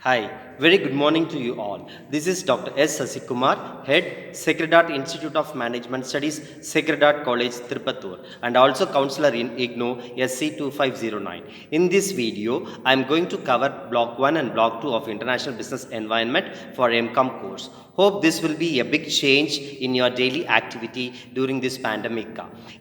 Hi, very good morning to you all. This is Dr. S. Sasikumar, Head, Secretariat Institute of Management Studies, Secretariat College, Tirupattur, and also Counselor in IGNO SC2509. In this video, I am going to cover Block 1 and Block 2 of International Business Environment for MCOM course. Hope this will be a big change in your daily activity during this pandemic.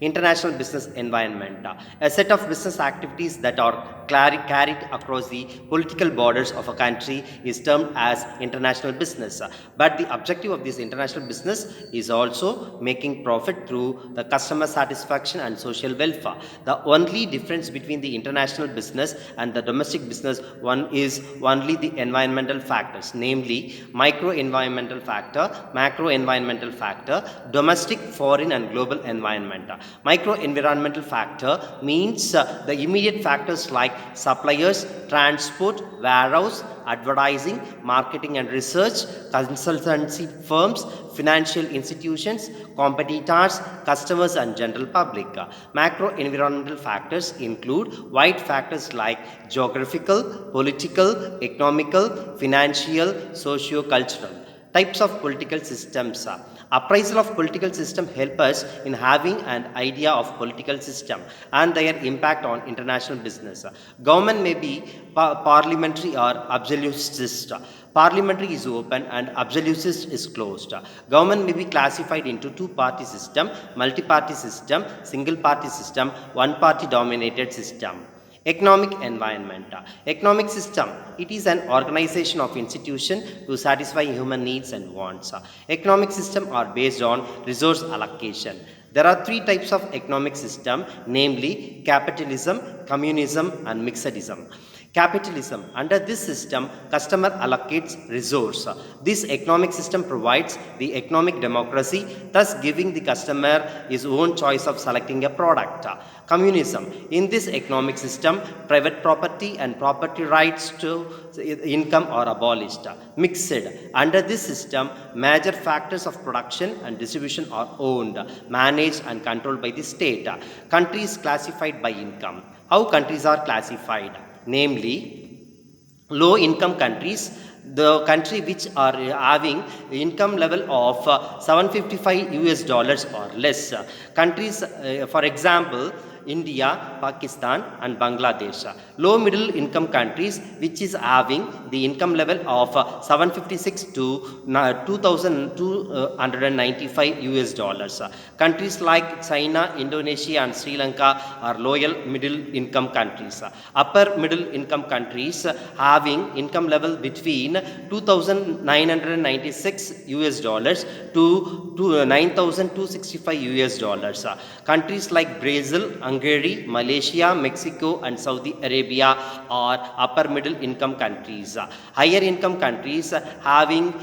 International Business Environment, a set of business activities that are carried across the political borders of a country is termed as international business. But the objective of this international business is also making profit through the customer satisfaction and social welfare. The only difference between the international business and the domestic business one is only the environmental factors, namely micro environmental factor, macro environmental factor, domestic, foreign and global environment. Micro environmental factor means the immediate factors like suppliers, transport, warehouse, advertising, marketing and research, consultancy firms, financial institutions, competitors, customers and general public. Macro environmental factors include wide factors like geographical, political, economical, financial, socio-cultural. Types of political systems. Appraisal of political system help us in having an idea of political system and their impact on international business. Government may be parliamentary or absolutist. Parliamentary is open and absolutist is closed. Government may be classified into two-party system, multi-party system, single-party system, one-party dominated system. Economic environment. Economic system. It is an organization of institution to satisfy human needs and wants. Economic system are based on resource allocation. There are three types of economic system, namely capitalism, communism and mixedism. Capitalism. Under this system, customer allocates resource. This economic system provides the economic democracy, thus giving the customer his own choice of selecting a product. Communism. In this economic system, private property and property rights to income are abolished. Mixed. Under this system, major factors of production and distribution are owned, managed and controlled by the state. Countries classified by income. How countries are classified? Namely, low income countries, the country which are having income level of 755 US dollars or less. Countries, for example, India, Pakistan and Bangladesh. Low middle income countries which is having the income level of 756 to 2295 US dollars. Countries like China, Indonesia and Sri Lanka are lower middle income countries. Upper middle income countries having income level between 2996 US dollars to 9265 US dollars. Countries like Brazil, Hungary, Malaysia, Mexico and Saudi Arabia are upper middle income countries. Higher income countries having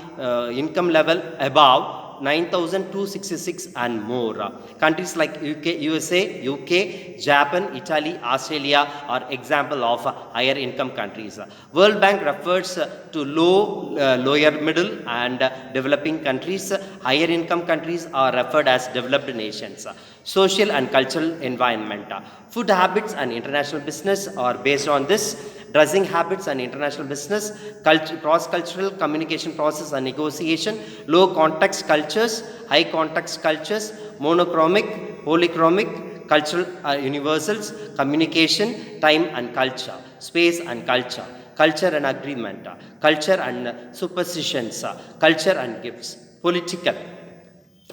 income level above 9,266 and more. Countries like USA, UK, Japan, Italy, Australia are example of higher income countries. World Bank refers to lower middle and developing countries. Higher income countries are referred as developed nations. Social and cultural environment. Food habits and international business are based on this. Dressing habits and international business, cross-cultural communication process and negotiation, low context cultures, high context cultures, monochromic, polychromic, cultural universals, communication, time and culture, space and culture, culture and agreement, culture and superstitions, culture and gifts, political,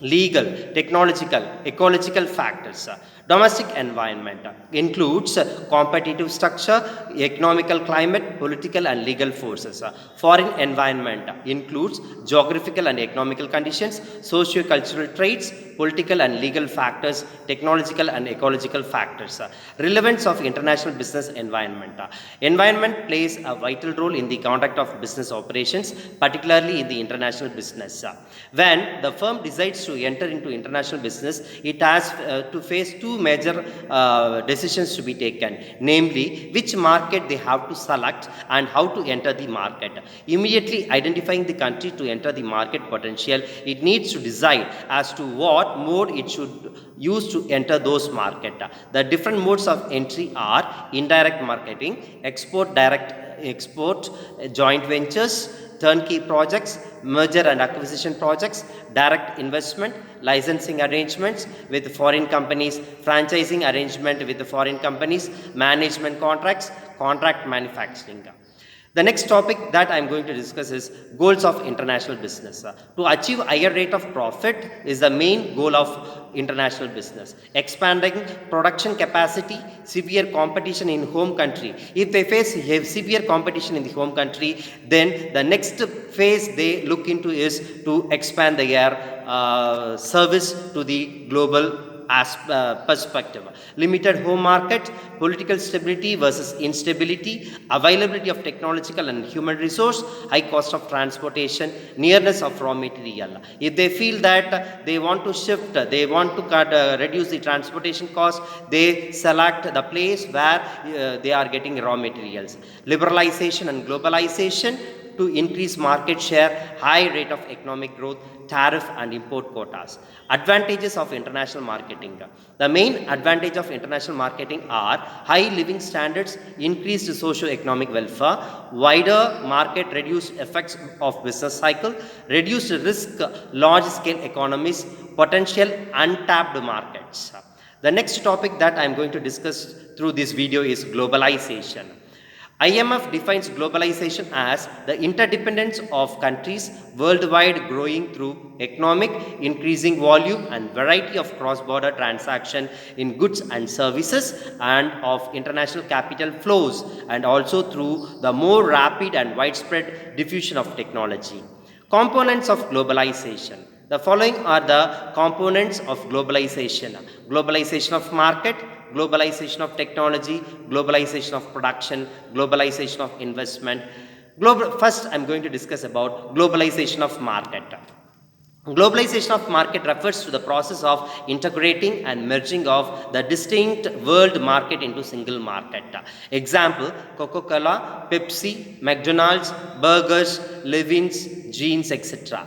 legal, technological, ecological factors. Domestic environment includes competitive structure, economical climate, political and legal forces. Foreign environment includes geographical and economical conditions, socio-cultural traits, political and legal factors, technological and ecological factors. Relevance of international business environment. Environment plays a vital role in the conduct of business operations, particularly in the international business. When the firm decides to enter into international business, it has to face two major decisions to be taken, namely which market they have to select and how to enter the market. Immediately identifying the country to enter the market potential, it needs to decide as to what mode it should use to enter those market. The different modes of entry are indirect marketing, export direct export, joint ventures, turnkey projects, merger and acquisition projects, direct investment, licensing arrangements with foreign companies, franchising arrangement with the foreign companies, management contracts, contract manufacturing. The next topic that I am going to discuss is goals of international business. To achieve higher rate of profit is the main goal of international business. Expanding production capacity, severe competition in home country. If they face severe competition in the home country, then the next phase they look into is to expand their service to the global perspective. Limited home market, political stability versus instability, availability of technological and human resource, high cost of transportation, nearness of raw material. If they feel that they want to shift, they want to reduce the transportation cost, they select the place where they are getting raw materials. Liberalization and globalization to increase market share, high rate of economic growth, tariff and import quotas. Advantages of international marketing. The main advantage of international marketing are high living standards, increased socio-economic welfare, wider market, reduced effects of business cycle, reduced risk, large scale economies, potential untapped markets. The next topic that I am going to discuss through this video is globalization. IMF defines globalization as the interdependence of countries worldwide growing through economic, increasing volume and variety of cross-border transaction in goods and services and of international capital flows, and also through the more rapid and widespread diffusion of technology. Components of globalization. The following are the components of globalization. Globalization of market, globalization of technology, globalization of production, globalization of investment. First, I am going to discuss about globalization of market. Globalization of market refers to the process of integrating and merging of the distinct world market into single market. Example, Coca-Cola, Pepsi, McDonald's, burgers, Levi's, jeans, etc.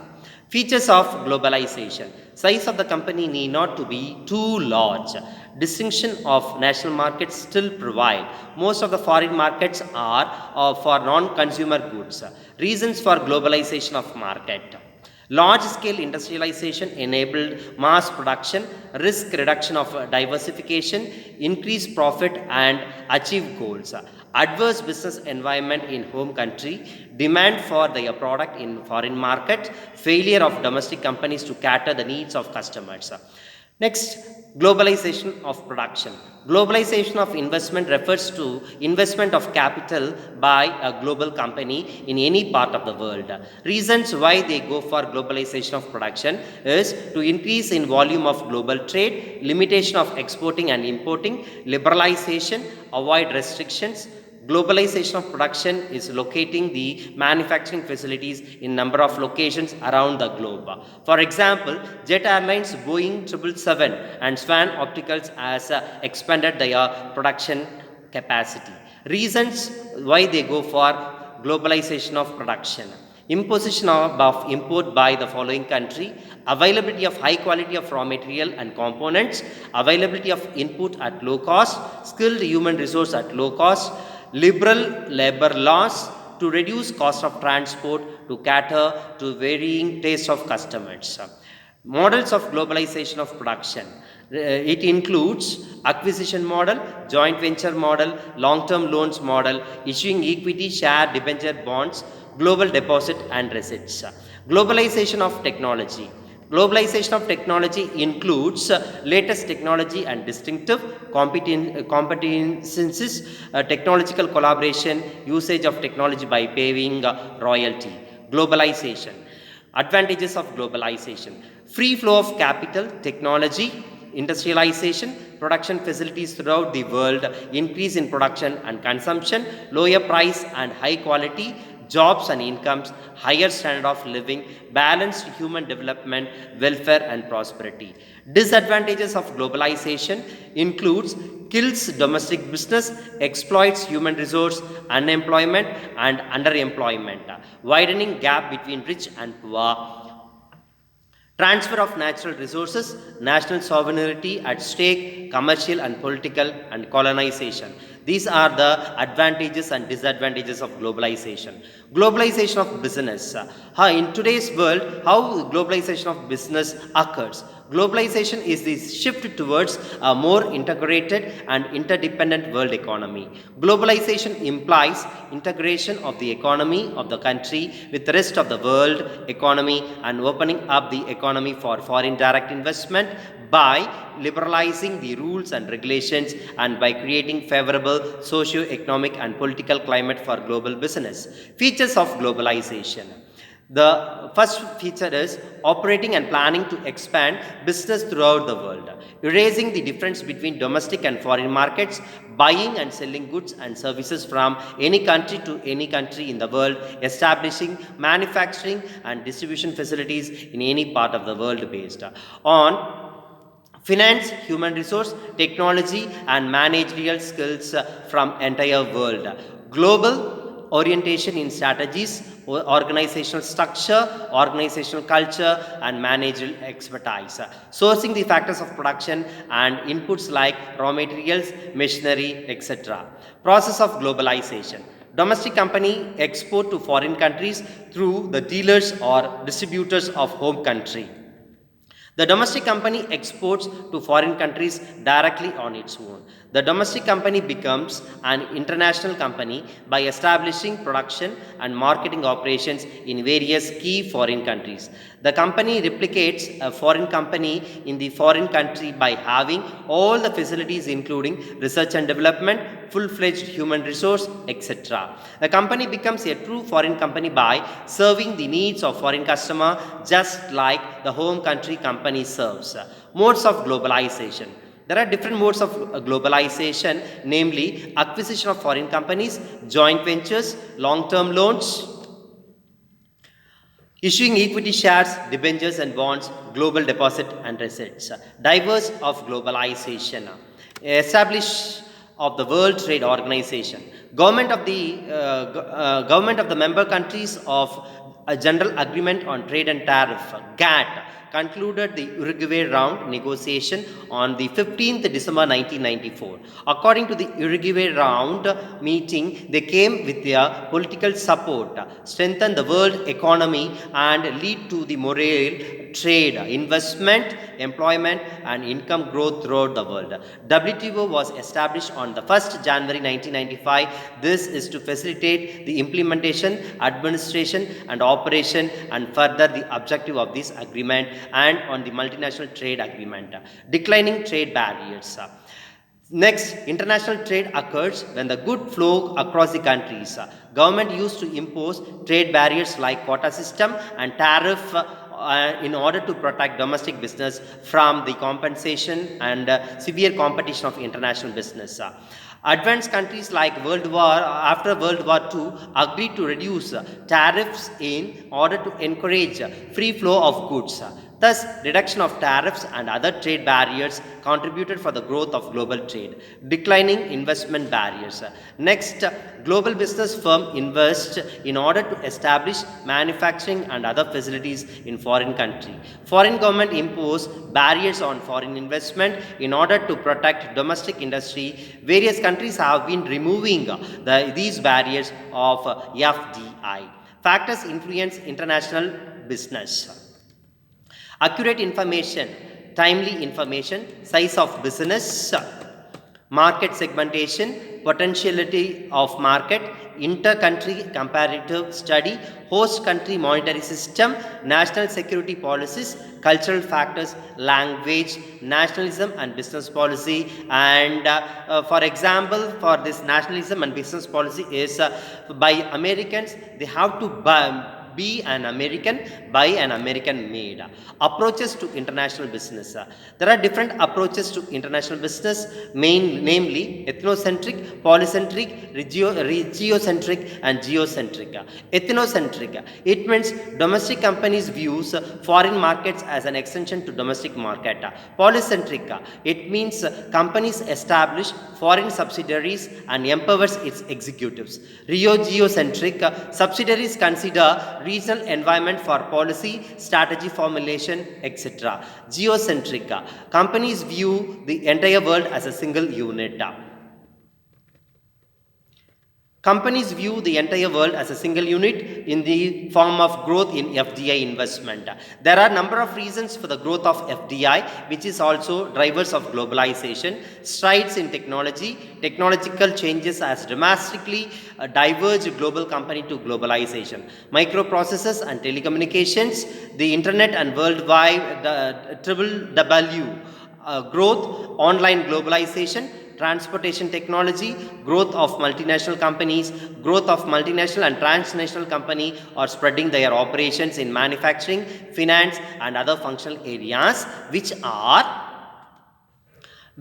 Features of globalization. Size of the company need not to be too large. Distinction of national markets still prevail. Most of the foreign markets are for non-consumer goods. Reasons for globalization of market. Large-scale industrialization enabled mass production, risk reduction of diversification, increased profit and achieve goals. Adverse business environment in home country, demand for their product in foreign market, failure of domestic companies to cater the needs of customers. Next, globalization of production. Globalization of investment refers to investment of capital by a global company in any part of the world. Reasons why they go for globalization of production is to increase in volume of global trade, limitation of exporting and importing, liberalization, avoid restrictions. Globalization of production is locating the manufacturing facilities in number of locations around the globe. For example, Jet Airlines, Boeing 777 and Swan Opticals has expanded their production capacity. Reasons why they go for globalization of production. Imposition of import by the following country, availability of high quality of raw material and components, availability of input at low cost, skilled human resource at low cost, liberal labor laws to reduce cost of transport to cater to varying tastes of customers. Models of globalization of production. It includes acquisition model, joint venture model, long-term loans model, issuing equity, share, debenture, bonds, global deposit and receipts. Globalization of technology. Globalization of technology includes latest technology and distinctive competencies, technological collaboration, usage of technology by paying royalty. Globalization. Advantages of globalization. Free flow of capital, technology, industrialization, production facilities throughout the world, increase in production and consumption, lower price and high quality, jobs and incomes, higher standard of living, balanced human development, welfare and prosperity. Disadvantages of globalization includes kills domestic business, exploits human resource, unemployment and underemployment, widening gap between rich and poor, transfer of natural resources, national sovereignty at stake, commercial and political and colonization. These are the advantages and disadvantages of globalization. Globalization of business. In today's world, how globalization of business occurs? Globalization is the shift towards a more integrated and interdependent world economy. Globalization implies integration of the economy of the country with the rest of the world economy and opening up the economy for foreign direct investment by liberalizing the rules and regulations and by creating favorable socio-economic and political climate for global business. Features of globalization. The first feature is operating and planning to expand business throughout the world, erasing the difference between domestic and foreign markets, buying and selling goods and services from any country to any country in the world, establishing manufacturing and distribution facilities in any part of the world based on finance, human resource, technology and managerial skills from entire world. Global orientation in strategies, organizational structure, organizational culture and managerial expertise. Sourcing the factors of production and inputs like raw materials, machinery, etc. Process of globalization. Domestic company export to foreign countries through the dealers or distributors of home country. The domestic company exports to foreign countries directly on its own. The domestic company becomes an international company by establishing production and marketing operations in various key foreign countries. The company replicates a foreign company in the foreign country by having all the facilities including research and development, full-fledged human resource, etc. The company becomes a true foreign company by serving the needs of foreign customer just like the home country company serves. Modes of globalization. There are different modes of globalization, namely acquisition of foreign companies, joint ventures, long-term loans, issuing equity shares, debentures and bonds, global deposit and receipts. Diverse of globalization. Establish of the World Trade Organization. Government of the member countries of a General Agreement on Trade and Tariff (GATT) concluded the Uruguay round negotiation on the 15th December 1994. According to the Uruguay round meeting, they came with their political support, strengthen the world economy and lead to the morale, trade, investment, employment and income growth throughout the world. WTO was established on the 1st January 1995. This is to facilitate the implementation, administration and operation and further the objective of this agreement and on the multinational trade agreement. Declining trade barriers. Next, international trade occurs when the good flow across the countries. Government used to impose trade barriers like quota system and tariff in order to protect domestic business from the compensation and severe competition of international business. Advanced countries like after World War II agreed to reduce tariffs in order to encourage free flow of goods. Thus, reduction of tariffs and other trade barriers contributed for the growth of global trade. Declining investment barriers. Next, global business firm invest in order to establish manufacturing and other facilities in foreign country. Foreign government impose barriers on foreign investment in order to protect domestic industry. Various countries have been removing these barriers of FDI. Factors influence international business. Accurate information, timely information, size of business, market segmentation, potentiality of market, inter-country comparative study, host country monetary system, national security policies, cultural factors, language, nationalism and business policy. And for example, for this nationalism and business policy is by Americans, they have to be an American, buy an American made. Approaches to international business. There are different approaches to international business, namely ethnocentric, polycentric, regiocentric and geocentric. Ethnocentric, it means domestic companies views foreign markets as an extension to domestic market. Polycentric, it means companies establish foreign subsidiaries and empowers its executives. Geocentric, subsidiaries consider regional environment for policy, strategy formulation, etc. Geocentric, companies view the entire world as a single unit. Companies view the entire world as a single unit in the form of growth in FDI investment. There are a number of reasons for the growth of FDI, which is also drivers of globalization. Strides in technology, technological changes has dramatically diverged global company to globalization. Microprocessors and telecommunications, the internet and worldwide triple W growth, online globalization, transportation technology, growth of multinational companies, growth of multinational and transnational company are spreading their operations in manufacturing, finance and other functional areas, which are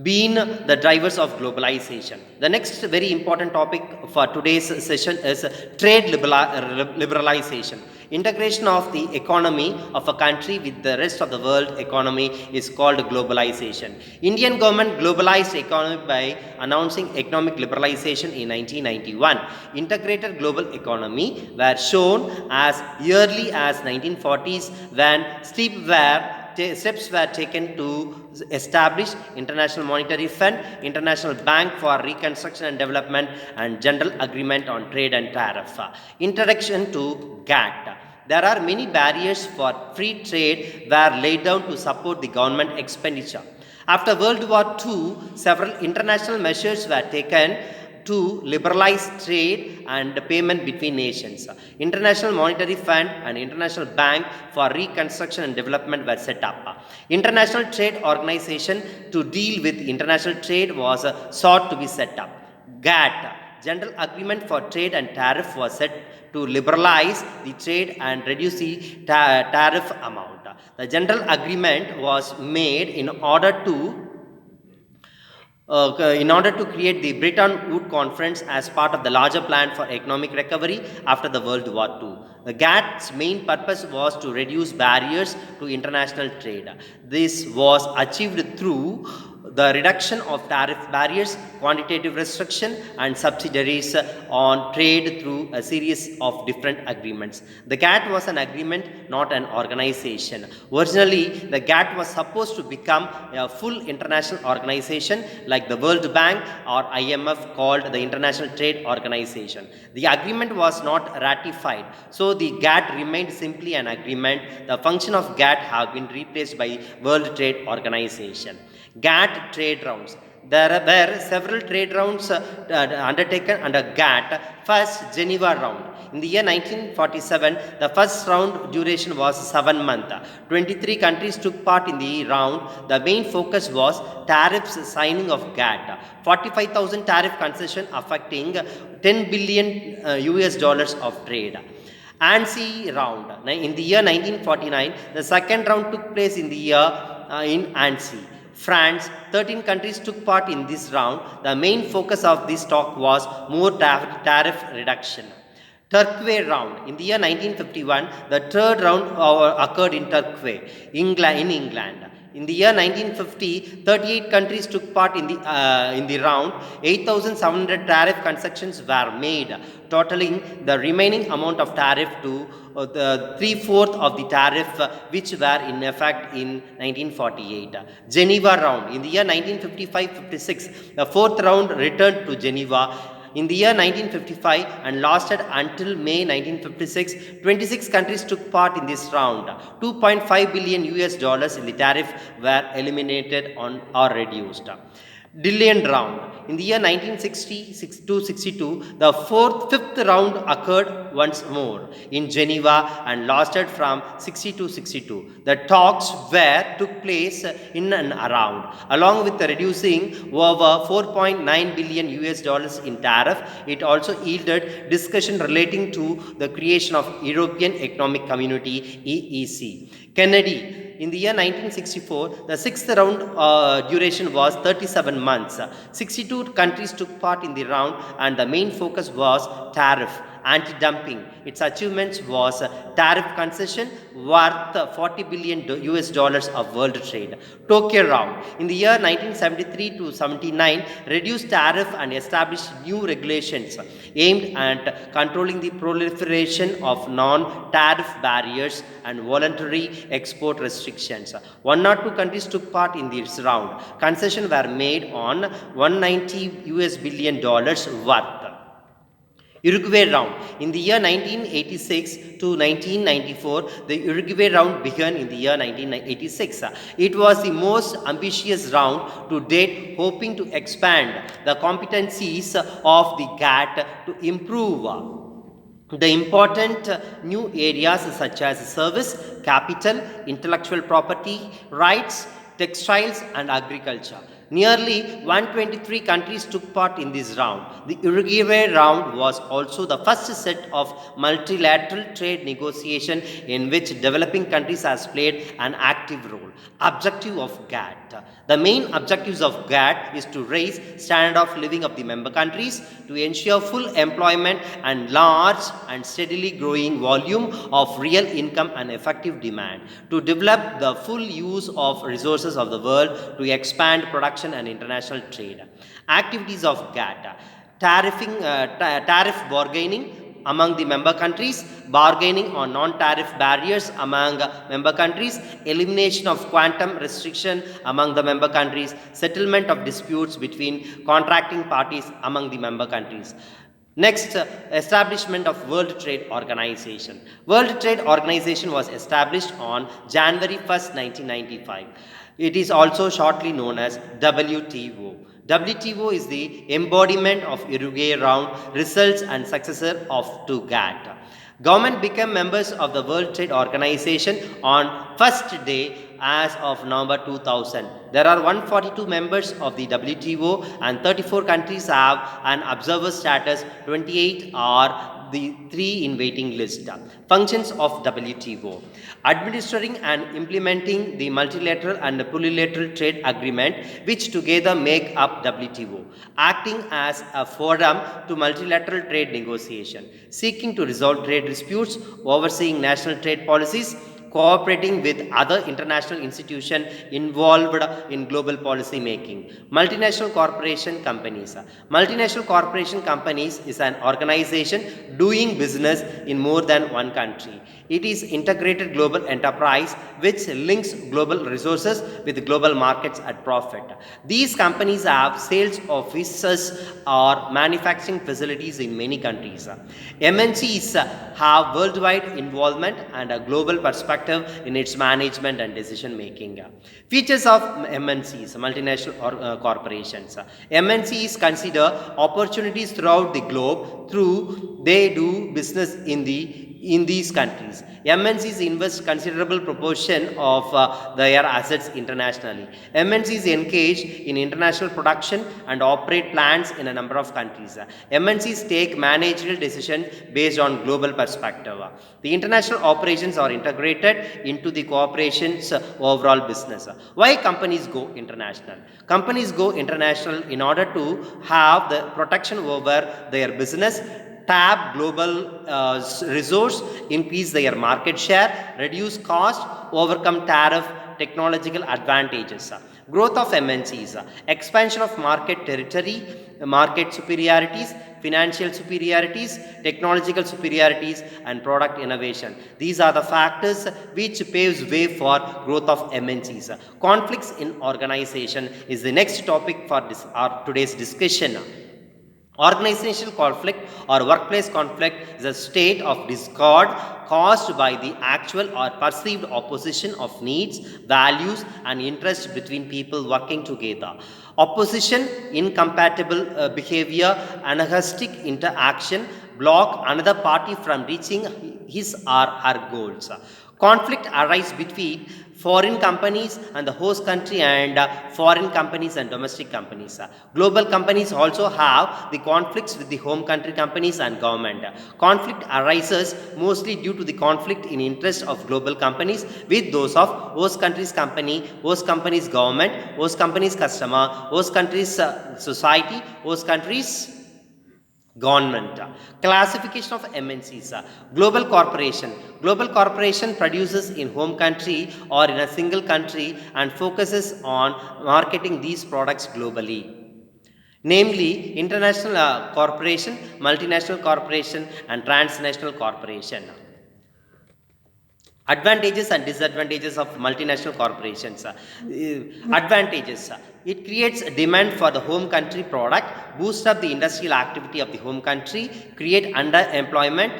being the drivers of globalization. The next very important topic for today's session is trade liberalization. Integration of the economy of a country with the rest of the world economy is called globalization. Indian government globalized economy by announcing economic liberalization in 1991. Integrated global economy were shown as early as 1940s when steps were taken to establish International Monetary Fund, International Bank for Reconstruction and Development, and General Agreement on Trade and Tariff. Introduction to GATT. There are many barriers for free trade were laid down to support the government expenditure. After World War II, several international measures were taken to liberalize trade and payment between nations. International Monetary Fund and International Bank for Reconstruction and Development were set up. International Trade Organization to deal with international trade was sought to be set up. GATT, General Agreement for Trade and Tariff, was set to liberalize the trade and reduce the tariff amount. The General Agreement was made in order to create the Bretton Woods Conference as part of the larger plan for economic recovery after the World War II. The GATT's main purpose was to reduce barriers to international trade. This was achieved through the reduction of tariff barriers, quantitative restriction and subsidies on trade through a series of different agreements. The GATT was an agreement, not an organization. Originally, the GATT was supposed to become a full international organization like the World Bank or IMF, called the International Trade Organization. The agreement was not ratified, so the GATT remained simply an agreement. The function of GATT have been replaced by World Trade Organization. GATT trade rounds. There were several trade rounds undertaken under GATT. First, Geneva round. In the year 1947, the first round duration was 7 months. 23 countries took part in the round. The main focus was tariffs signing of GATT. 45,000 tariff concession affecting 10 billion US dollars of trade. ANSI round. In the year 1949, the second round took place in ANSI. France, 13 countries took part in this round. The main focus of this talk was more tariff reduction. Turkey round. In the year 1951, the third round occurred in Turkey, England. In the year 1950, 38 countries took part in the round. 8,700 tariff concessions were made, totaling the remaining amount of tariff to the 3/4 of the tariff which were in effect in 1948. Geneva round. In the year 1955-56, the fourth round returned to Geneva in the year 1955 and lasted until May 1956. 26 countries took part in this round. 2.5 billion US dollars in the tariff were eliminated or reduced. Dillon round. In the year 1960-62, the fifth round occurred once more in Geneva and lasted from 60-62. The talks took place in and around. Along with the reducing over 4.9 billion US dollars in tariff, it also yielded discussion relating to the creation of European Economic Community (EEC). Kennedy. In the year 1964, the sixth round duration was 37 months. 62 countries took part in the round and the main focus was tariff, anti-dumping. Its achievements was tariff concession worth 40 billion US dollars of world trade. Tokyo round. In the year 1973-79, reduced tariff and established new regulations aimed at controlling the proliferation of non-tariff barriers and voluntary export restrictions. 102 countries took part in this round. Concessions were made on 190 US billion dollars worth. Uruguay round. In the year 1986 to 1994, the Uruguay round began in the year 1986. It was the most ambitious round to date, hoping to expand the competencies of the GATT to improve the important new areas such as service, capital, intellectual property, rights, textiles, and agriculture. Nearly 123 countries took part in this round. The Uruguay round was also the first set of multilateral trade negotiation in which developing countries has played an active role. Objective of GATT. The main objectives of GATT is to raise standard of living of the member countries, to ensure full employment and large and steadily growing volume of real income and effective demand, to develop the full use of resources of the world, to expand production and international trade. Activities of GATT: tariff bargaining among the member countries, bargaining on non-tariff barriers among member countries, elimination of quantum restriction among the member countries, settlement of disputes between contracting parties among the member countries. Next, establishment of World Trade Organization. World Trade Organization was established on January 1st, 1995. It is also shortly known as WTO. WTO is the embodiment of Uruguay round results and successor of to GATT. Government became members of the World Trade Organization on first day as of November 2000. There are 142 members of the WTO and 34 countries have an observer status, 28 are the 3 in waiting list. Functions of WTO: administering and implementing the multilateral and plurilateral trade agreement which together make up WTO, acting as a forum to multilateral trade negotiation, seeking to resolve trade disputes, overseeing national trade policies, cooperating with other international institutions involved in global policy making. Multinational corporation companies. Multinational corporation companies is an organization doing business in more than one country. It is integrated global enterprise which links global resources with global markets at profit. These companies have sales offices or manufacturing facilities in many countries. MNCs have worldwide involvement and a global perspective in its management and decision making. Features of MNCs, multinational corporations. MNCs consider opportunities throughout the globe through they do business in these countries. MNCs invest considerable proportion of their assets internationally. MNCs engage in international production and operate plants in a number of countries. MNCs take managerial decisions based on global perspective. The international operations are integrated into the corporation's overall business. Why companies go international? Companies go international in order to have the protection over their business, tap global resource, increase their market share, reduce cost, overcome tariff, technological advantages. Growth of MNCs, expansion of market territory, market superiorities, financial superiorities, technological superiorities, and product innovation. These are the factors which paves way for growth of MNCs. Conflicts in organization is the next topic for our today's discussion. Organizational conflict or workplace conflict is a state of discord caused by the actual or perceived opposition of needs, values, and interests between people working together. Opposition, incompatible behavior, antagonistic interaction block another party from reaching his or her goals. Conflict arises between foreign companies and the host country and foreign companies and domestic companies. Global companies also have the conflicts with the home country companies and government. Conflict arises mostly due to the conflict in interest of global companies with those of host country's company, host country's government, host country's customer, host country's society, host country's government. Classification of MNCs. Global corporation. Global corporation produces in home country or in a single country and focuses on marketing these products globally. Namely, international corporation, multinational corporation, and transnational corporation. Advantages and disadvantages of multinational corporations. Advantages: it creates a demand for the home country product, boost up the industrial activity of the home country, create unemployment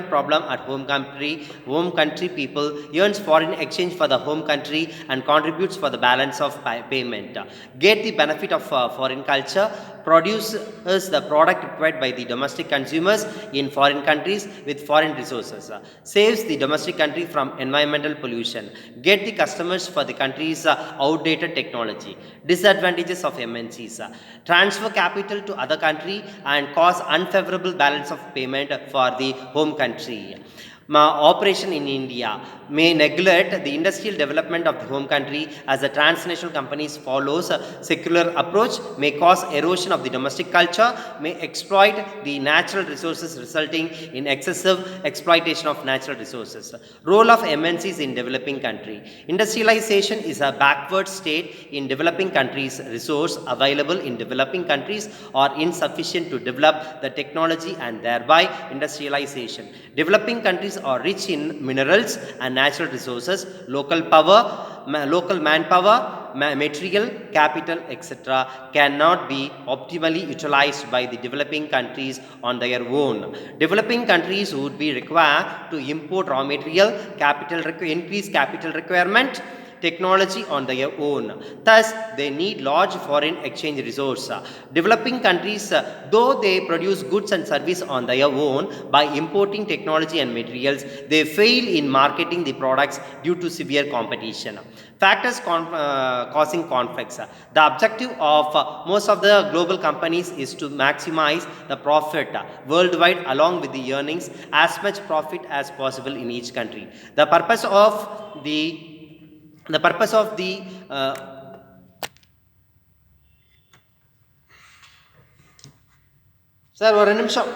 problem at home country people, earns foreign exchange for the home country and contributes for the balance of payment, get the benefit of foreign culture, produces the product required by the domestic consumers in foreign countries with foreign resources, saves the domestic country from environmental pollution, get the customers for the country's outdated technology. Disadvantages of MNCs: transfer capital to other country and cause unfavorable balance of payment for the home country. Operation in India may neglect the industrial development of the home country as the transnational companies follows a secular approach, may cause erosion of the domestic culture, may exploit the natural resources resulting in excessive exploitation of natural resources. Role of MNCs in developing country: industrialization is a backward state in developing countries. Resource available in developing countries are insufficient to develop the technology and thereby industrialization. Developing countries are rich in minerals and natural resources, local power, local manpower, material, capital, etc., cannot be optimally utilized by the developing countries on their own. Developing countries would be required to import raw material, increase capital requirement, technology on their own. Thus, they need large foreign exchange resource. Developing countries, though they produce goods and services on their own by importing technology and materials, they fail in marketing the products due to severe competition. Factors causing conflicts. The objective of most of the global companies is to maximize the profit worldwide along with the earnings as much profit as possible in each country. The purpose of the sir ஒரு நிமிஷம்